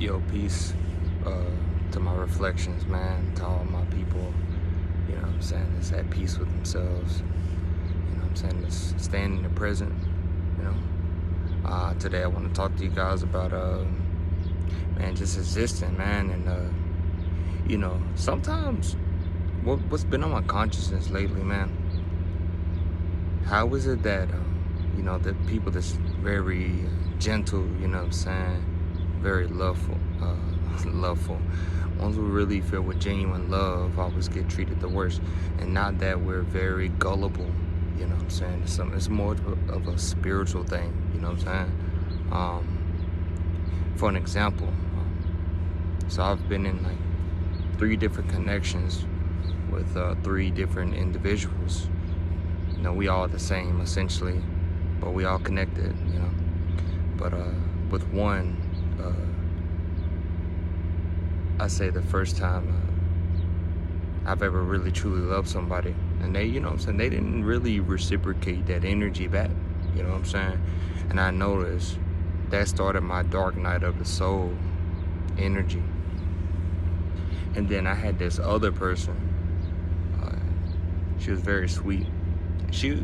Yo, peace to my reflections, man, to all my people, you know what I'm saying, that's at peace with themselves, you know what I'm saying, that's staying in the present, you know. Today I want to talk to you guys about, man, just existing, man, and, you know, sometimes what's been on my consciousness lately, man, how is it that, you know, the people that's very gentle, you know what I'm saying, very loveful, loveful, ones who really feel with genuine love always get treated the worst. And not that we're very gullible, you know what I'm saying, it's more of a spiritual thing, you know what I'm saying. For an example, so I've been in like 3 different connections with 3 different individuals. You know, we all the same essentially, but we all connected, you know. But with one, I say the first time I've ever really truly loved somebody, and they, you know what I'm saying, they didn't really reciprocate that energy back, you know what I'm saying. And I noticed that started my dark night of the soul energy. And then I had this other person, she was very sweet. She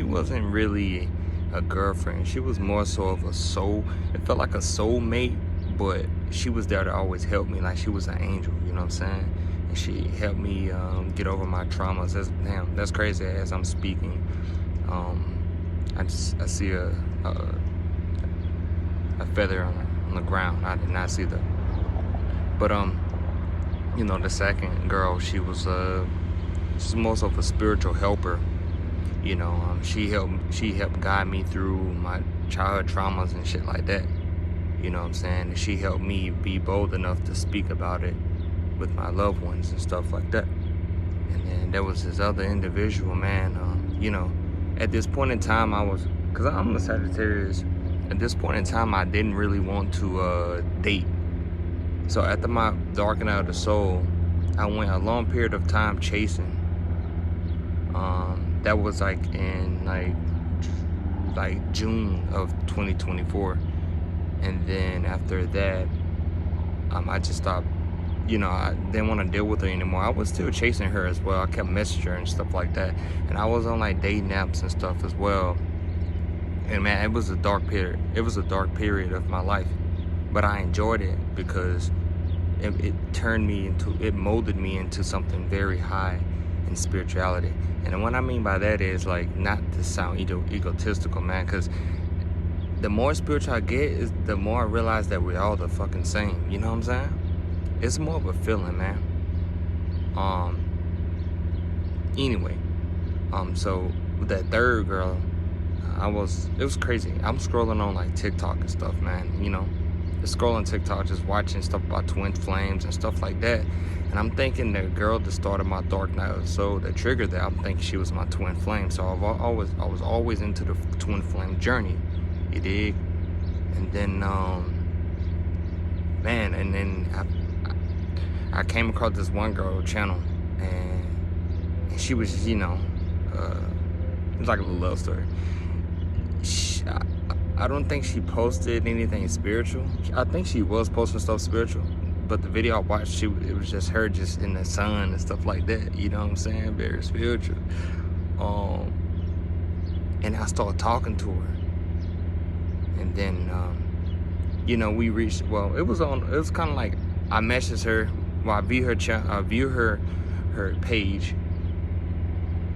wasn't really a girlfriend. She was more so of a soul. It felt like a soulmate, but she was there to always help me, like she was an angel, you know what I'm saying? And she helped me get over my traumas. That's crazy. As I'm speaking, I see a feather on the ground. I did not see that. But you know, the second girl, she's most of a spiritual helper. You know, she helped guide me through my childhood traumas and shit like that. You know what I'm saying? And she helped me be bold enough to speak about it with my loved ones and stuff like that. And then there was this other individual, man. You know, at this point in time, because I'm a Sagittarius, at this point in time, I didn't really want to date. So after my dark night of the soul, I went a long period of time chasing. That was like in like June of 2024. And then after that, I just stopped, you know, I didn't want to deal with her anymore. I was still chasing her as well. I kept messaging her and stuff like that. And I was on like dating apps and stuff as well. And man, it was a dark period. It was a dark period of my life. But I enjoyed it because it molded me into something very high in spirituality. And what I mean by that is, like, not to sound egotistical, man, because the more spiritual I get, is the more I realize that we're all the fucking same. You know what I'm saying? It's more of a feeling, man. Anyway, so with that third girl, it was crazy. I'm scrolling on like TikTok and stuff, man. You know, just scrolling TikTok, just watching stuff about twin flames and stuff like that. And I'm thinking the girl that started my dark night of the soul, that triggered that, I'm thinking she was my twin flame. So I was always into the twin flame journey. You dig? And then, man, and then I came across this one girl channel, and she was, you know, it was like a little love story. I don't think she posted anything spiritual. I think she was posting stuff spiritual, but the video I watched, it was just her just in the sun and stuff like that. You know what I'm saying? Very spiritual. And I started talking to her. And then, you know, we reached, well, it was kind of like, I messaged her, well, I view her page.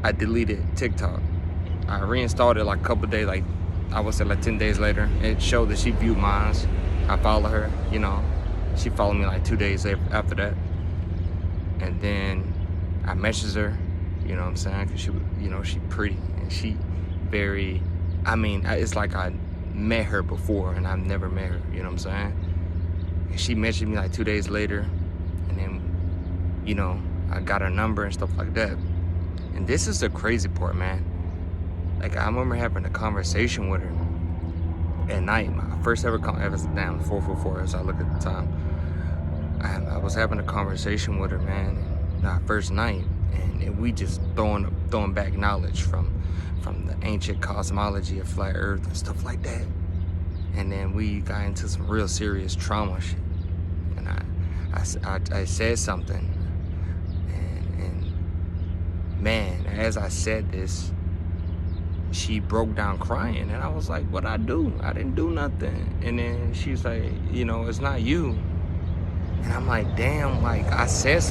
I deleted TikTok. I reinstalled it like a couple days, like, I would say like 10 days later. It showed that she viewed mine. I followed her, you know. She followed me like 2 days after that. And then I messaged her, you know what I'm saying? Because she, you know, she pretty, and she very, I mean, it's like I met her before and I've never met her, you know what I'm saying? And she messaged me like 2 days later, and then, you know, I got her number and stuff like that. And this is the crazy part, man. Like, I remember having a conversation with her at night. My first ever down 444 as I look at the time. I was having a conversation with her, man, our first night, and we just throwing back knowledge from the ancient cosmology of flat earth and stuff like that. And then we got into some real serious trauma shit. And I said something, and man, as I said this, she broke down crying, and I was like, "What'd I do? I didn't do nothing." And then she's like, "You know, it's not you." And I'm like, "Damn, like I said something."